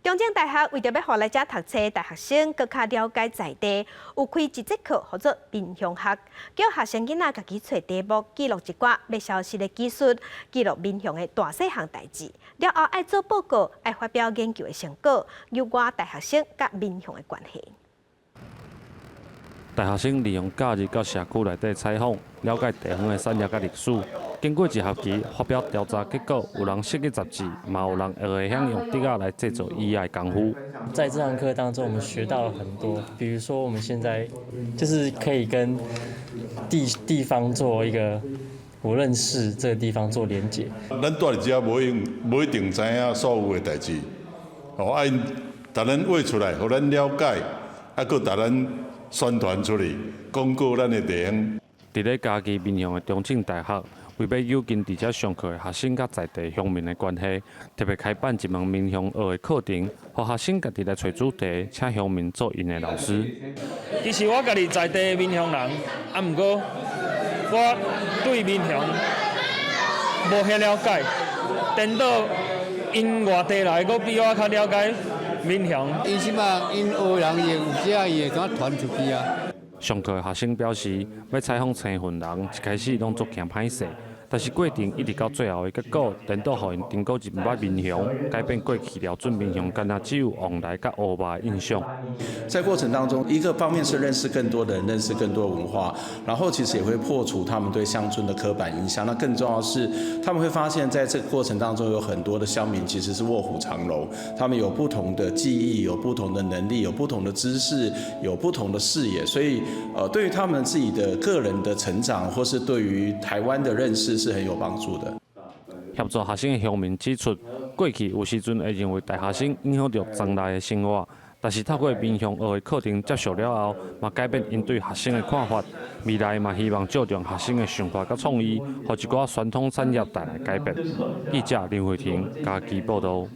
中正大学为着要让来遮读册大学生更加了解在地，有开一节课叫做面向学，叫学生囡仔家己找题目，记录一寡要消失的技术，记录面向的大细项代志。了后爱做报告，爱发表研究的成果，有关大学生甲面向的关系。大学生利用假日到社区内底采访，了解地方的产业甲历史。经过一学期发表调查结果，有人设计杂志，嘛有人会晓用竹仔来制作衣的功夫。在这堂课当中，我们学到了很多，比如说我们现在就是可以跟地方做一个我认识这个地方做连结。咱住伫遮无一定知影所有的代志，因逐咱画出来，互咱了解，佮逐咱宣传出去，广告咱的地方。伫咧家己面向的中正大学，为要诱进伫遮上课的学生甲在地乡民的关系，特别开办一门面向学的课程，互学生家己来找主题，请乡民做因的老师。其实我家己在地面向人，毋过我对面向无遐了解，等到因外地来，佫比我较了解面向。因即马因学人伊有遮伊会怎传出去啊？上课的学生表示，要采访青云人，一开始拢足惊歹势，但是过程一直到最后的结果，等到互因经过一捌面向，改变过去标准面向，敢若只有往来甲乌白的印象。在过程当中，一个方面是认识更多的人，认识更多的文化，然后其实也会破除他们对乡村的刻板印象。那更重要的是，他们会发现，在这个过程当中，有很多的乡民其实是卧虎藏龙，他们有不同的记忆，有不同的能力，有不同的知识，有不同的视野，所以对于他们自己的个人的成长，或是对于台湾的认识是很有帮助的。协助学生的乡民指出，过去有时阵会认为大学生影响到庄内的生活，但是透过面向学的课程接受了后，嘛改变因对学生的看法。未来嘛希望注重学生的想法甲创意，互一寡传统产业带来改变。记者林慧婷，家己报道。